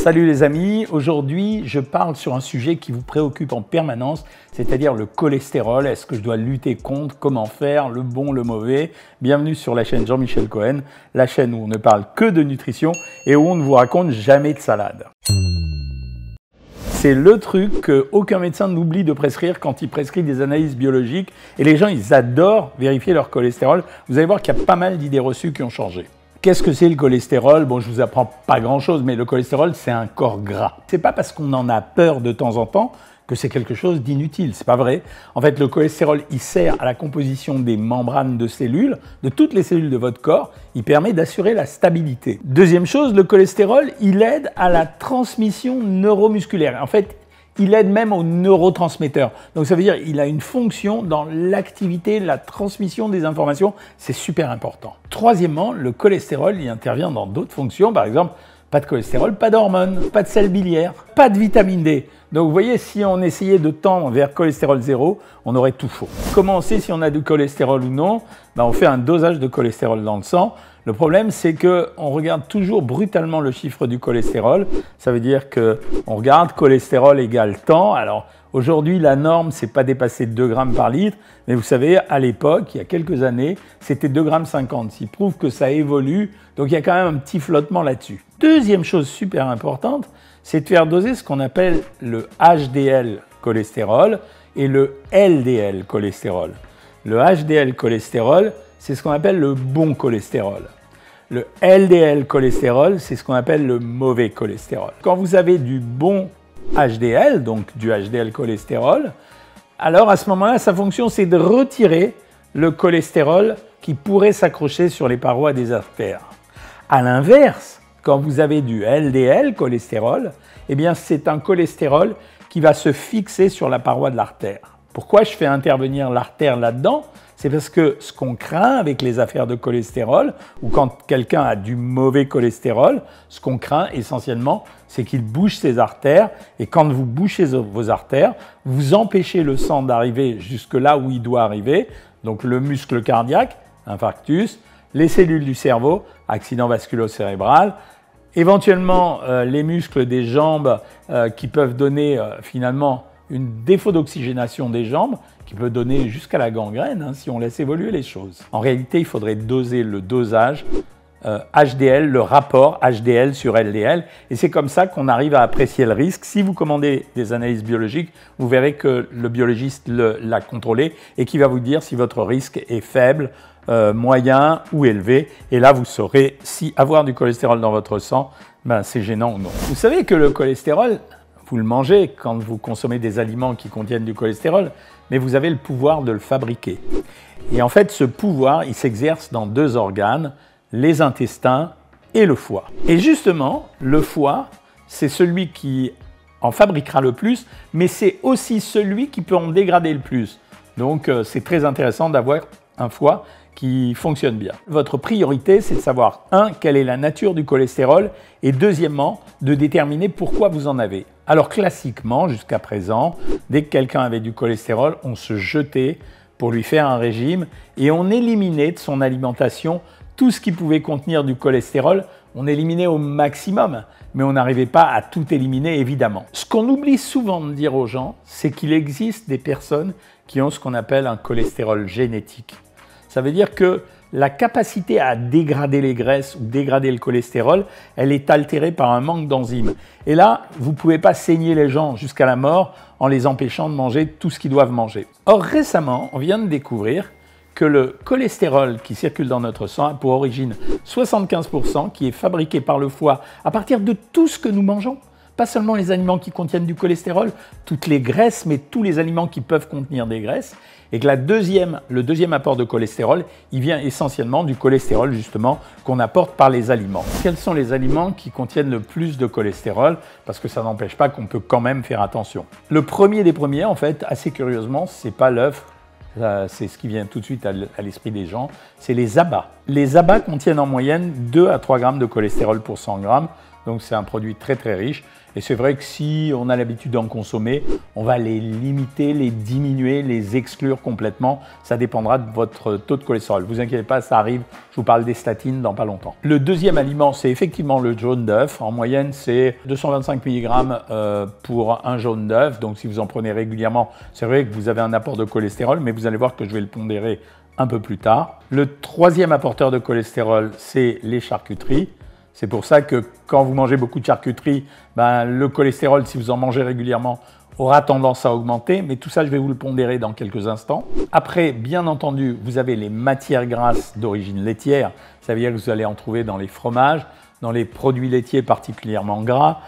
Salut les amis, aujourd'hui je parle sur un sujet qui vous préoccupe en permanence, c'est-à-dire le cholestérol. Est-ce que je dois lutter contre? Comment faire? Le bon, le mauvais? Bienvenue sur la chaîne Jean-Michel Cohen, la chaîne où on ne parle que de nutrition et où on ne vous raconte jamais de salade. C'est le truc qu'aucun médecin n'oublie de prescrire quand il prescrit des analyses biologiques et les gens ils adorent vérifier leur cholestérol. Vous allez voir qu'il y a pas mal d'idées reçues qui ont changé. Qu'est-ce que c'est le cholestérol? Bon, je vous apprends pas grand-chose, mais le cholestérol, c'est un corps gras. C'est pas parce qu'on en a peur de temps en temps que c'est quelque chose d'inutile. C'est pas vrai. En fait, le cholestérol, il sert à la composition des membranes de cellules, de toutes les cellules de votre corps. Il permet d'assurer la stabilité. Deuxième chose, le cholestérol, il aide à la transmission neuromusculaire. En fait, il aide même aux neurotransmetteurs. Donc ça veut dire qu'il a une fonction dans l'activité, la transmission des informations. C'est super important. Troisièmement, le cholestérol, il intervient dans d'autres fonctions. Par exemple, pas de cholestérol, pas d'hormones, pas de sel biliaire, pas de vitamine D. Donc vous voyez, si on essayait de tendre vers cholestérol zéro, on aurait tout faux. Comment on sait si on a du cholestérol ou non? On fait un dosage de cholestérol dans le sang. Le problème, c'est qu'on regarde toujours brutalement le chiffre du cholestérol. Ça veut dire qu'on regarde cholestérol égale temps. Alors aujourd'hui, la norme, c'est pas dépasser 2 grammes par litre. Mais vous savez, à l'époque, il y a quelques années, c'était 2,50 grammes. Il prouve que ça évolue. Donc il y a quand même un petit flottement là-dessus. Deuxième chose super importante, c'est de faire doser ce qu'on appelle le HDL cholestérol et le LDL cholestérol. Le HDL cholestérol, c'est ce qu'on appelle le bon cholestérol. Le LDL cholestérol, c'est ce qu'on appelle le mauvais cholestérol. Quand vous avez du bon HDL, donc du HDL cholestérol, alors à ce moment-là, sa fonction, c'est de retirer le cholestérol qui pourrait s'accrocher sur les parois des artères. À l'inverse, quand vous avez du LDL cholestérol, eh bien c'est un cholestérol qui va se fixer sur la paroi de l'artère. Pourquoi je fais intervenir l'artère là-dedans? C'est parce que ce qu'on craint avec les affaires de cholestérol, ou quand quelqu'un a du mauvais cholestérol, ce qu'on craint essentiellement, c'est qu'il bouche ses artères. Et quand vous bouchez vos artères, vous empêchez le sang d'arriver jusque là où il doit arriver. Donc le muscle cardiaque, infarctus, les cellules du cerveau, accident vasculo-cérébral, éventuellement les muscles des jambes qui peuvent donner finalement une défaut d'oxygénation des jambes qui peut donner jusqu'à la gangrène si on laisse évoluer les choses. En réalité, il faudrait doser le dosage HDL, le rapport HDL sur LDL, et c'est comme ça qu'on arrive à apprécier le risque. Si vous commandez des analyses biologiques, vous verrez que le biologiste l'a contrôlé et qui va vous dire si votre risque est faible, moyen ou élevé, et là vous saurez si avoir du cholestérol dans votre sang, c'est gênant ou non. Vous savez que le cholestérol, vous le mangez quand vous consommez des aliments qui contiennent du cholestérol, mais vous avez le pouvoir de le fabriquer. Et en fait, ce pouvoir, il s'exerce dans 2 organes, les intestins et le foie. Et justement, le foie, c'est celui qui en fabriquera le plus, mais c'est aussi celui qui peut en dégrader le plus. Donc, c'est très intéressant d'avoir un foie qui fonctionne bien. Votre priorité, c'est de savoir, 1, quelle est la nature du cholestérol, et deuxièmement, de déterminer pourquoi vous en avez. Alors classiquement, jusqu'à présent, dès que quelqu'un avait du cholestérol, on se jetait pour lui faire un régime et on éliminait de son alimentation tout ce qui pouvait contenir du cholestérol. On éliminait au maximum, mais on n'arrivait pas à tout éliminer évidemment. Ce qu'on oublie souvent de dire aux gens, c'est qu'il existe des personnes qui ont ce qu'on appelle un cholestérol génétique. Ça veut dire que la capacité à dégrader les graisses ou dégrader le cholestérol, elle est altérée par un manque d'enzymes. Et là, vous ne pouvez pas saigner les gens jusqu'à la mort en les empêchant de manger tout ce qu'ils doivent manger. Or, récemment, on vient de découvrir que le cholestérol qui circule dans notre sang a pour origine 75% qui est fabriqué par le foie à partir de tout ce que nous mangeons. Pas seulement les aliments qui contiennent du cholestérol, toutes les graisses, mais tous les aliments qui peuvent contenir des graisses. Et que le deuxième apport de cholestérol, il vient essentiellement du cholestérol justement qu'on apporte par les aliments. Quels sont les aliments qui contiennent le plus de cholestérol? Parce que ça n'empêche pas qu'on peut quand même faire attention. Le premier des premiers, en fait, assez curieusement, c'est pas l'œuf. C'est ce qui vient tout de suite à l'esprit des gens, c'est les abats. Les abats contiennent en moyenne 2 à 3 grammes de cholestérol pour 100 grammes. Donc c'est un produit très très riche. Et c'est vrai que si on a l'habitude d'en consommer, on va les limiter, les diminuer, les exclure complètement. Ça dépendra de votre taux de cholestérol. Ne vous inquiétez pas, ça arrive. Je vous parle des statines dans pas longtemps. Le deuxième aliment, c'est effectivement le jaune d'œuf. En moyenne, c'est 225 mg pour un jaune d'œuf. Donc si vous en prenez régulièrement, c'est vrai que vous avez un apport de cholestérol, mais vous allez voir que je vais le pondérer un peu plus tard. Le troisième apporteur de cholestérol, c'est les charcuteries. C'est pour ça que quand vous mangez beaucoup de charcuterie, le cholestérol, si vous en mangez régulièrement, aura tendance à augmenter. Mais tout ça, je vais vous le pondérer dans quelques instants. Après, bien entendu, vous avez les matières grasses d'origine laitière. Ça veut dire que vous allez en trouver dans les fromages, dans les produits laitiers particulièrement gras,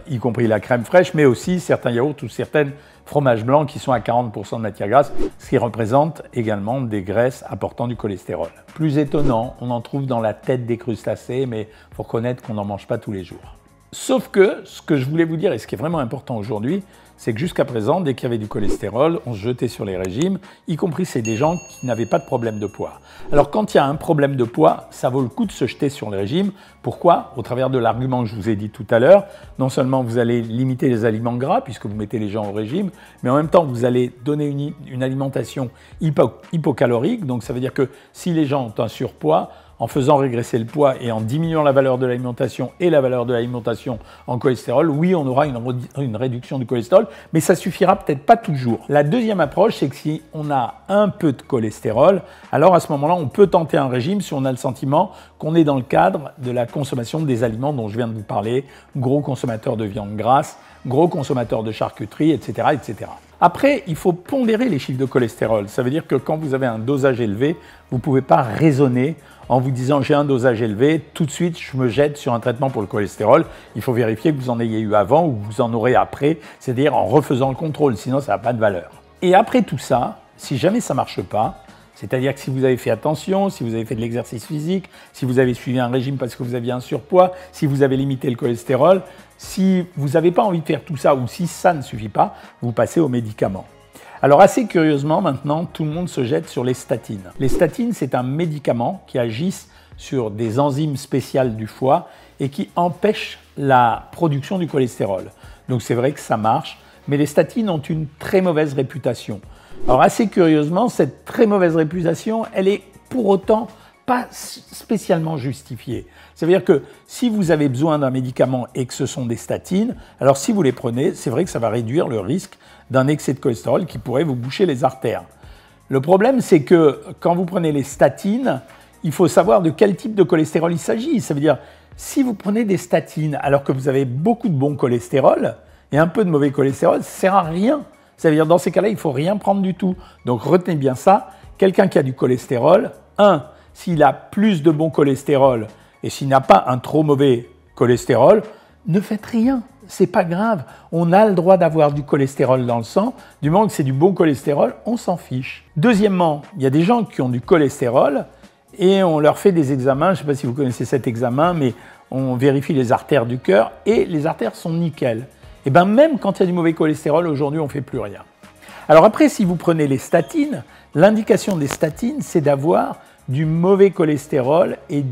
y compris la crème fraîche, mais aussi certains yaourts ou certains fromages blancs qui sont à 40% de matière grasse, ce qui représente également des graisses apportant du cholestérol. Plus étonnant, on en trouve dans la tête des crustacés, mais il faut reconnaître qu'on n'en mange pas tous les jours. Sauf que ce que je voulais vous dire, et ce qui est vraiment important aujourd'hui, c'est que jusqu'à présent, dès qu'il y avait du cholestérol, on se jetait sur les régimes, y compris c'est des gens qui n'avaient pas de problème de poids. Alors quand il y a un problème de poids, ça vaut le coup de se jeter sur les régimes. Pourquoi? Au travers de l'argument que je vous ai dit tout à l'heure, non seulement vous allez limiter les aliments gras, puisque vous mettez les gens au régime, mais en même temps, vous allez donner une alimentation hypocalorique. Donc ça veut dire que si les gens ont un surpoids, en faisant régresser le poids et en diminuant la valeur de l'alimentation et la valeur de l'alimentation en cholestérol, oui, on aura une réduction du cholestérol, mais ça suffira peut-être pas toujours. La deuxième approche, c'est que si on a un peu de cholestérol, alors à ce moment-là, on peut tenter un régime si on a le sentiment qu'on est dans le cadre de la consommation des aliments dont je viens de vous parler, gros consommateurs de viande grasse, gros consommateurs de charcuterie, etc., etc. Après, il faut pondérer les chiffres de cholestérol. Ça veut dire que quand vous avez un dosage élevé, vous ne pouvez pas raisonner en vous disant j'ai un dosage élevé, tout de suite je me jette sur un traitement pour le cholestérol. Il faut vérifier que vous en ayez eu avant ou que vous en aurez après, c'est-à-dire en refaisant le contrôle, sinon ça n'a pas de valeur. Et après tout ça, si jamais ça ne marche pas, c'est-à-dire que si vous avez fait attention, si vous avez fait de l'exercice physique, si vous avez suivi un régime parce que vous aviez un surpoids, si vous avez limité le cholestérol, si vous n'avez pas envie de faire tout ça ou si ça ne suffit pas, vous passez aux médicaments. Alors assez curieusement maintenant, tout le monde se jette sur les statines. Les statines, c'est un médicament qui agisse sur des enzymes spéciales du foie et qui empêche la production du cholestérol. Donc c'est vrai que ça marche, mais les statines ont une très mauvaise réputation. Alors assez curieusement, cette très mauvaise réputation, elle est pour autant pas spécialement justifiée. Ça veut dire que si vous avez besoin d'un médicament et que ce sont des statines, alors si vous les prenez, c'est vrai que ça va réduire le risque d'un excès de cholestérol qui pourrait vous boucher les artères. Le problème, c'est que quand vous prenez les statines, il faut savoir de quel type de cholestérol il s'agit. Ça veut dire, si vous prenez des statines alors que vous avez beaucoup de bon cholestérol et un peu de mauvais cholestérol, ça ne sert à rien. Ça veut dire, dans ces cas-là, il ne faut rien prendre du tout. Donc retenez bien ça, quelqu'un qui a du cholestérol, s'il a plus de bon cholestérol et s'il n'a pas un trop mauvais cholestérol, ne faites rien, c'est pas grave. On a le droit d'avoir du cholestérol dans le sang, du moment que c'est du bon cholestérol, on s'en fiche. Deuxièmement, il y a des gens qui ont du cholestérol et on leur fait des examens, je ne sais pas si vous connaissez cet examen, mais on vérifie les artères du cœur et les artères sont nickel. Et bien même quand il y a du mauvais cholestérol, aujourd'hui on ne fait plus rien. Alors après, si vous prenez les statines, l'indication des statines, c'est d'avoir du mauvais cholestérol et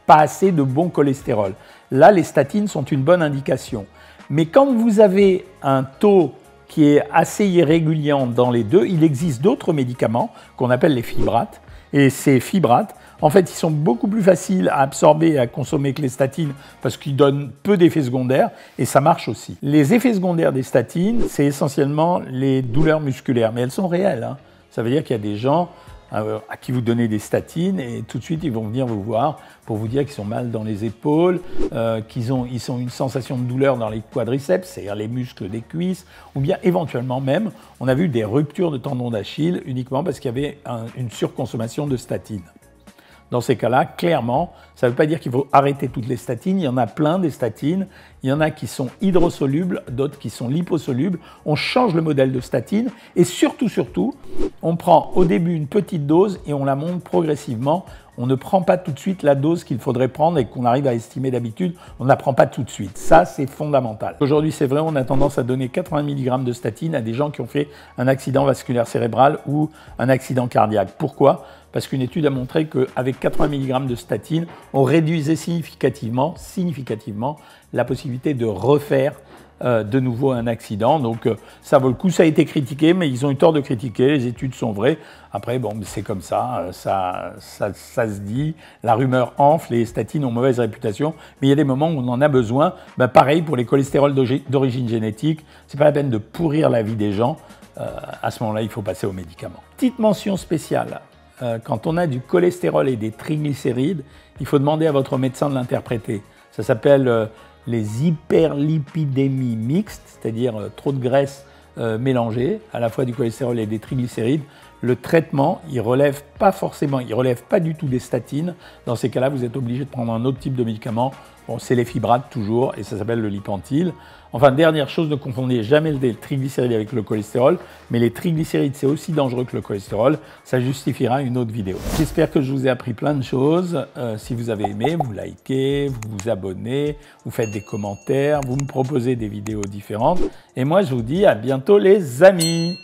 pas assez de bon cholestérol. Là, les statines sont une bonne indication. Mais quand vous avez un taux qui est assez irrégulier dans les deux, il existe d'autres médicaments qu'on appelle les fibrates. Et ces fibrates, en fait, ils sont beaucoup plus faciles à absorber et à consommer que les statines parce qu'ils donnent peu d'effets secondaires et ça marche aussi. Les effets secondaires des statines, c'est essentiellement les douleurs musculaires, mais elles sont réelles. Ça veut dire qu'il y a des gens à qui vous donnez des statines et tout de suite ils vont venir vous voir pour vous dire qu'ils sont mal dans les épaules, ils ont une sensation de douleur dans les quadriceps, c'est-à-dire les muscles des cuisses, ou bien éventuellement même, on a vu des ruptures de tendons d'Achille uniquement parce qu'il y avait une surconsommation de statines. Dans ces cas-là, clairement, ça ne veut pas dire qu'il faut arrêter toutes les statines. Il y en a plein des statines. Il y en a qui sont hydrosolubles, d'autres qui sont liposolubles. On change le modèle de statine et surtout, on prend au début une petite dose et on la monte progressivement. On ne prend pas tout de suite la dose qu'il faudrait prendre et qu'on arrive à estimer d'habitude. On ne la prend pas tout de suite. Ça, c'est fondamental. Aujourd'hui, c'est vrai, on a tendance à donner 80 mg de statine à des gens qui ont fait un accident vasculaire cérébral ou un accident cardiaque. Pourquoi ? parce qu'une étude a montré qu'avec 80 mg de statine, on réduisait significativement la possibilité de refaire de nouveau un accident. Donc ça vaut le coup, ça a été critiqué, mais ils ont eu tort de critiquer, les études sont vraies. Après, bon, c'est comme ça, ça se dit, la rumeur enfle, les statines ont mauvaise réputation, mais il y a des moments où on en a besoin. Pareil pour les cholestérols d'origine génétique, c'est pas la peine de pourrir la vie des gens, à ce moment-là, il faut passer aux médicaments. Petite mention spéciale, quand on a du cholestérol et des triglycérides, il faut demander à votre médecin de l'interpréter. Ça s'appelle les hyperlipidémies mixtes, c'est-à-dire trop de graisse mélangée, à la fois du cholestérol et des triglycérides. Le traitement, il relève pas du tout des statines. Dans ces cas-là, vous êtes obligé de prendre un autre type de médicament. Bon, c'est les fibrates toujours, et ça s'appelle le Lipentil. Enfin, dernière chose, ne confondez jamais les triglycérides avec le cholestérol, mais les triglycérides, c'est aussi dangereux que le cholestérol. Ça justifiera une autre vidéo. J'espère que je vous ai appris plein de choses. Si vous avez aimé, vous likez, vous vous abonnez, vous faites des commentaires, vous me proposez des vidéos différentes. Et moi, je vous dis à bientôt les amis.